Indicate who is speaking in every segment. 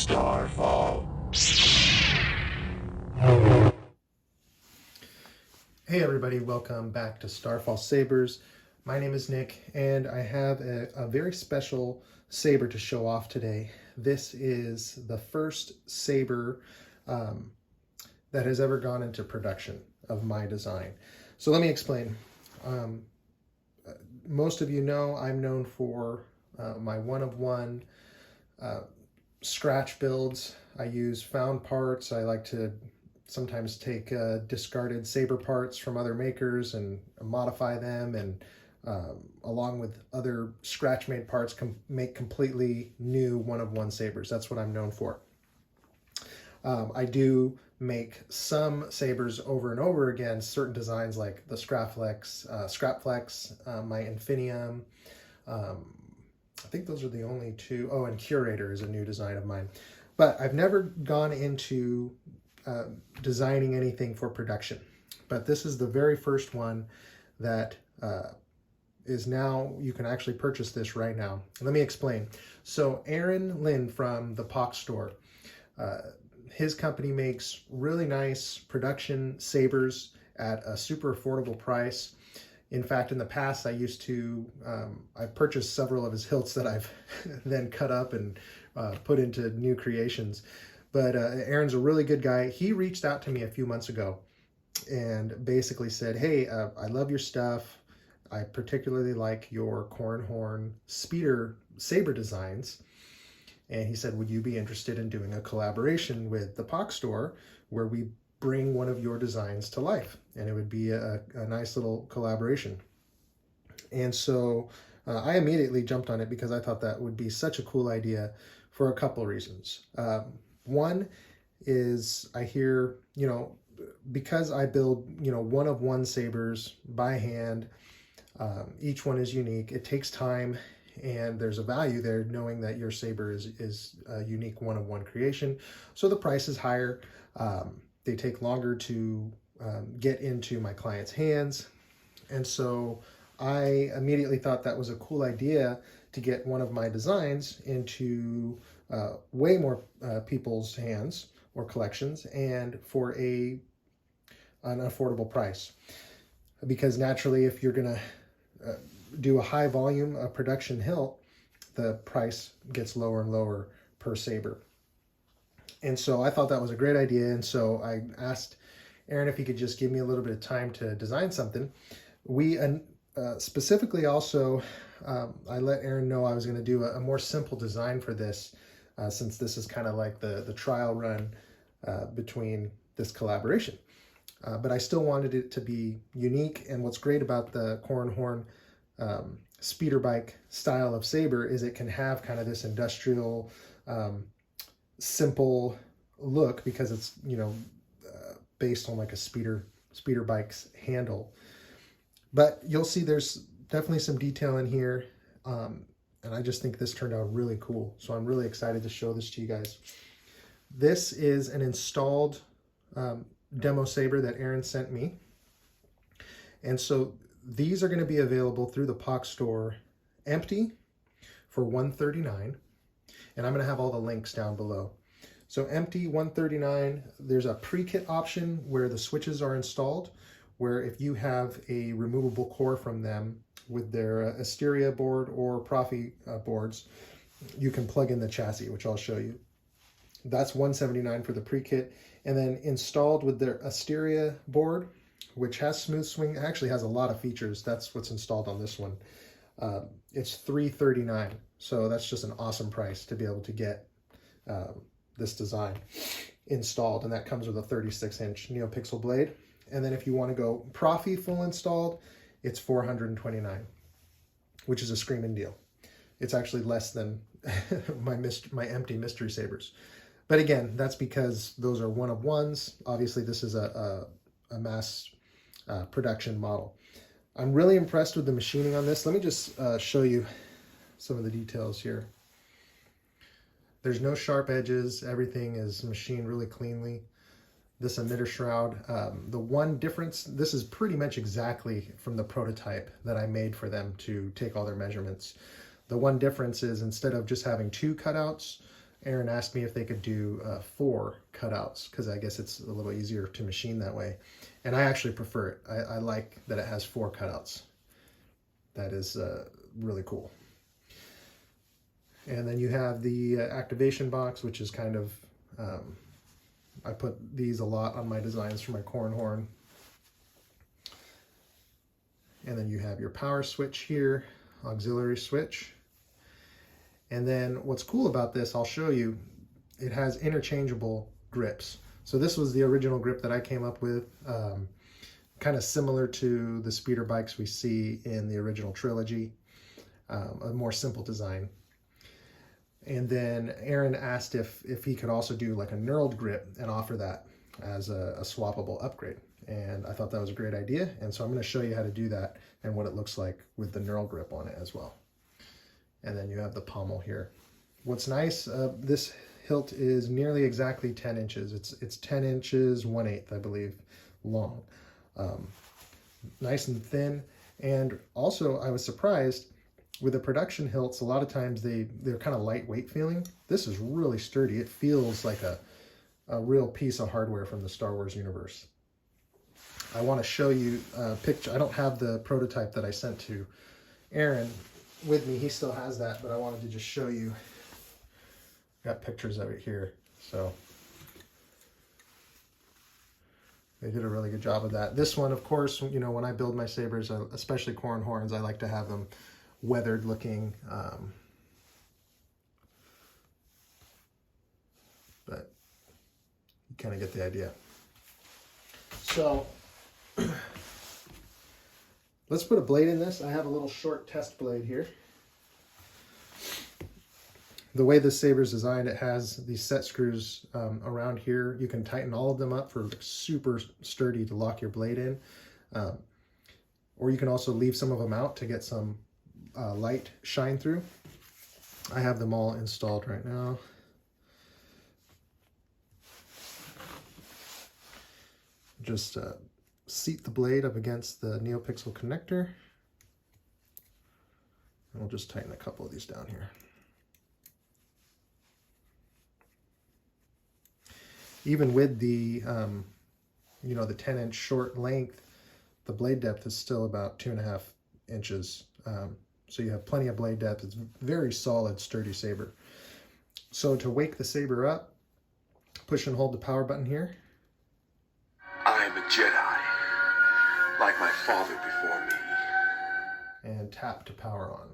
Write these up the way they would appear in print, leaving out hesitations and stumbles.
Speaker 1: Starfall.
Speaker 2: Hey everybody, welcome back to Starfall Sabers. My name is Nick, and I have a very special saber to show off today. This is the first saber that has ever gone into production of my design. So let me explain. Most of you know I'm known for my one-of-one scratch builds. I use found parts. I like to sometimes take discarded saber parts from other makers and modify them, and along with other scratch made parts, make completely new one-of-one sabers. That's what I'm known for. I do make some sabers over and over again, certain designs like the Scrapflex, my Infinium. I think those are the only two. Oh, and Curator is a new design of mine. But I've never gone into designing anything for production. But this is the very first one that is now, you can actually purchase this right now. Let me explain. So Aaron Lynn from the Pach store, his company makes really nice production sabers at a super affordable price. In fact, in the past, I used to, I've purchased several of his hilts that I've then cut up and put into new creations. But Aaron's a really good guy. He reached out to me a few months ago and basically said, hey, I love your stuff. I particularly like your corn horn speeder saber designs. And he said, would you be interested in doing a collaboration with the Pach store where we bring one of your designs to life? And it would be a nice little collaboration. And so I immediately jumped on it because I thought that would be such a cool idea for a couple reasons. One is I hear, because I build, one-of-one sabers by hand, each one is unique. It takes time, and there's a value there knowing that your saber is a unique one-of-one creation. So the price is higher. They take longer to get into my clients' hands. And so I immediately thought that was a cool idea to get one of my designs into way more people's hands or collections, and for an affordable price. Because naturally, if you're going to do a high volume of production hilt, the price gets lower and lower per saber. And so I thought that was a great idea. And so I asked Aaron if he could just give me a little bit of time to design something. We specifically also, I let Aaron know I was going to do a more simple design for this, since this is kind of like the trial run between this collaboration. But I still wanted it to be unique. And what's great about the corn horn speeder bike style of saber is it can have kind of this industrial, simple look because it's, based on like a speeder bike's handle. But you'll see there's definitely some detail in here. And I just think this turned out really cool. So I'm really excited to show this to you guys. This is an installed demo saber that Aaron sent me. And so these are going to be available through the Pach store empty for $139. And I'm going to have all the links down below. So empty, $139. There's a pre-kit option where the switches are installed, where if you have a removable core from them with their Asteria board or Profi boards, you can plug in the chassis, which I'll show you. That's $179 for the pre-kit. And then installed with their Asteria board, which has smooth swing, actually has a lot of features. That's what's installed on this one. It's $339. So that's just an awesome price to be able to get this design installed. And that comes with a 36-inch NeoPixel blade. And then if you want to go Profi full installed, it's $429, which is a screaming deal. It's actually less than my empty mystery sabers. But again, that's because those are one-of-ones. Obviously, this is a mass production model. I'm really impressed with the machining on this. Let me just show you some of the details here. There's no sharp edges. Everything is machined really cleanly. This emitter shroud, the one difference, this is pretty much exactly from the prototype that I made for them to take all their measurements. The one difference is instead of just having two cutouts, Aaron asked me if they could do 4 cutouts, because I guess it's a little easier to machine that way. And I actually prefer it. I like that it has 4 cutouts. That is really cool. And then you have the activation box, which is kind of, I put these a lot on my designs for my corn horn. And then you have your power switch here, auxiliary switch. And then what's cool about this, I'll show you, it has interchangeable grips. So this was the original grip that I came up with, kind of similar to the speeder bikes we see in the original trilogy, a more simple design. And then Aaron asked if he could also do like a knurled grip and offer that as a swappable upgrade. And I thought that was a great idea. And so I'm going to show you how to do that and what it looks like with the knurl grip on it as well. And then you have the pommel here. What's nice, this hilt is nearly exactly 10 inches. It's 10 inches, 1/8, I believe, long. Nice and thin. And also I was surprised with the production hilts, a lot of times they're kind of lightweight feeling. This is really sturdy. It feels like a real piece of hardware from the Star Wars universe. I want to show you a picture. I don't have the prototype that I sent to Aaron with me. He still has that, but I wanted to just show you. Got pictures of it here. So they did a really good job of that. This one, of course, you know, when I build my sabers, especially corn horns, I like to have them weathered looking. But you kind of get the idea. So let's put a blade in this. I have a little short test blade here. The way this saber is designed, it has these set screws around here. You can tighten all of them up for super sturdy to lock your blade in. Or you can also leave some of them out to get some light shine through. I have them all installed right now. Just seat the blade up against the NeoPixel connector. And we'll just tighten a couple of these down here. Even with the, you know, the 10-inch short length, the blade depth is still about 2.5 inches. So you have plenty of blade depth. It's very solid, sturdy saber. So to wake the saber up, push and hold the power button here.
Speaker 1: I am a Jedi, like my father before me.
Speaker 2: And tap to power on.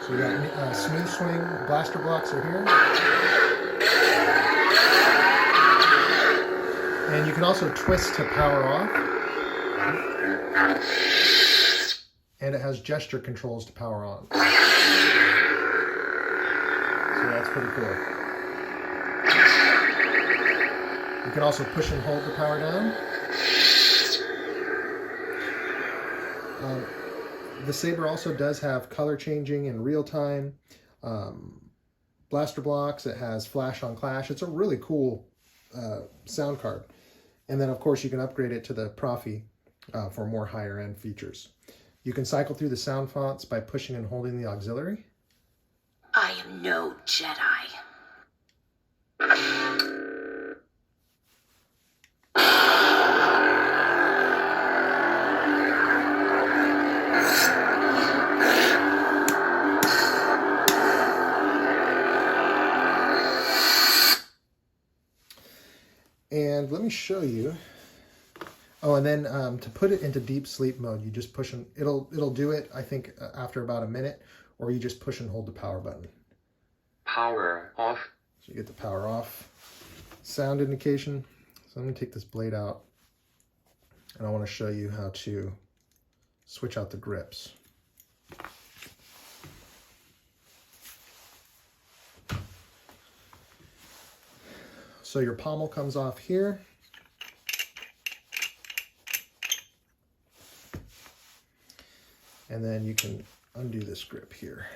Speaker 2: So we got smooth swing blaster blocks are here. And you can also twist to power off. And it has gesture controls to power on. So that's pretty cool. You can also push and hold the power down. The saber also does have color changing in real time. Blaster blocks, it has flash on clash. It's a really cool sound card. And then of course you can upgrade it to the Profi for more higher end features. You can cycle through the sound fonts by pushing and holding the auxiliary.
Speaker 3: I am no Jedi.
Speaker 2: And let me show you. Oh, and then to put it into deep sleep mode, you just push and it'll do it, I think, after about a minute, or you just push and hold the power button.
Speaker 1: Power off.
Speaker 2: So you get the power off sound indication. So I'm going to take this blade out, and I want to show you how to switch out the grips. So your pommel comes off here. And then you can undo this grip here.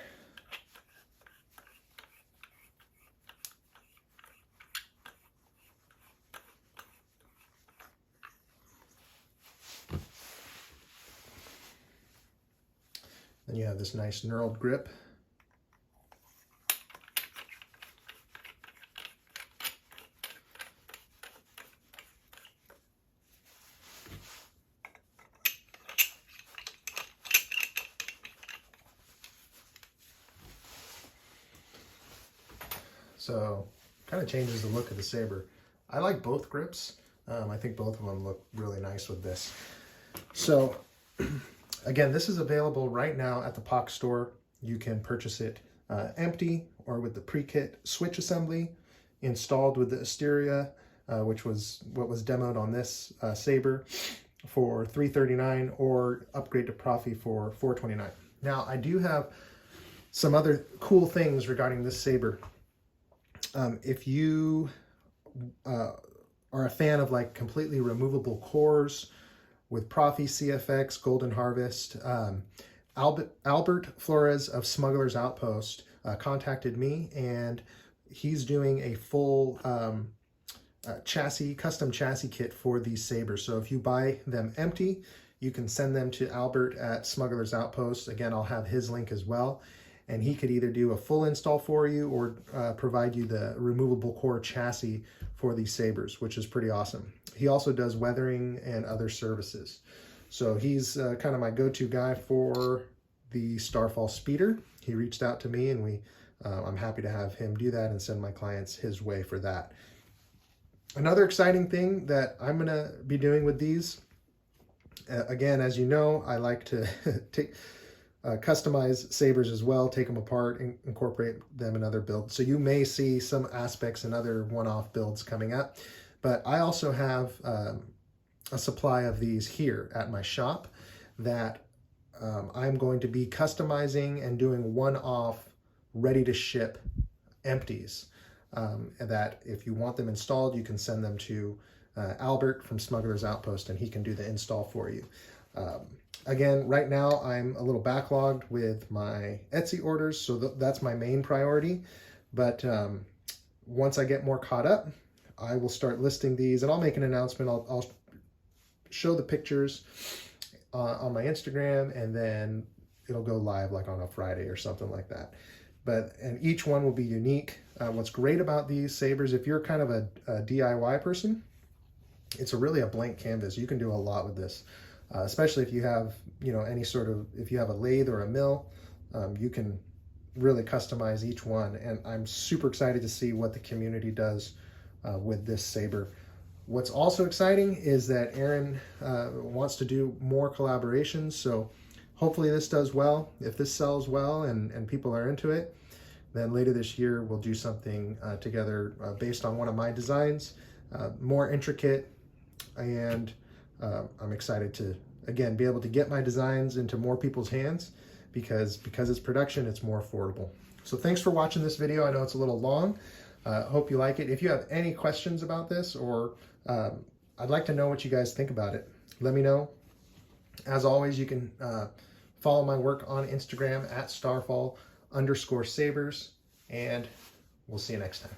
Speaker 2: Then you have this nice knurled grip. So kind of changes the look of the saber. I like both grips. I think both of them look really nice with this. So again, this is available right now at the Pach store. You can purchase it empty or with the pre-kit switch assembly installed with the Asteria, which was what was demoed on this saber, for $339, or upgrade to Profi for $429. Now, I do have some other cool things regarding this saber. If you are a fan of like completely removable cores with Profi, CFX, Golden Harvest, Albert Flores of Smuggler's Outpost contacted me, and he's doing a full custom chassis kit for these sabers. So if you buy them empty, you can send them to Albert at Smuggler's Outpost. Again, I'll have his link as well. And he could either do a full install for you or provide you the removable core chassis for these sabers, which is pretty awesome. He also does weathering and other services. So he's kind of my go-to guy for the Starfall speeder. He reached out to me, and I'm happy to have him do that and send my clients his way for that. Another exciting thing that I'm going to be doing with these, again, as you know, I like to customize sabers as well, take them apart and incorporate them in other builds. So you may see some aspects in other one-off builds coming up, but I also have a supply of these here at my shop that I'm going to be customizing and doing one-off ready to ship empties, that if you want them installed, you can send them to Albert from Smuggler's Outpost, and he can do the install for you. Again, right now I'm a little backlogged with my Etsy orders, so that's my main priority. But once I get more caught up, I will start listing these, and I'll make an announcement. I'll show the pictures on my Instagram, and then it'll go live like on a Friday or something like that. And each one will be unique. What's great about these sabers, if you're kind of a DIY person, it's really a blank canvas. You can do a lot with this. Especially if you have, if you have a lathe or a mill, you can really customize each one. And I'm super excited to see what the community does with this saber. What's also exciting is that Aaron wants to do more collaborations. So hopefully this does well. If this sells well and people are into it, then later this year we'll do something together based on one of my designs, more intricate, and I'm excited to, again, be able to get my designs into more people's hands because it's production, it's more affordable. So thanks for watching this video. I know it's a little long. Hope you like it. If you have any questions about this, or I'd like to know what you guys think about it, let me know. As always, you can follow my work on Instagram at Starfall_sabers, and we'll see you next time.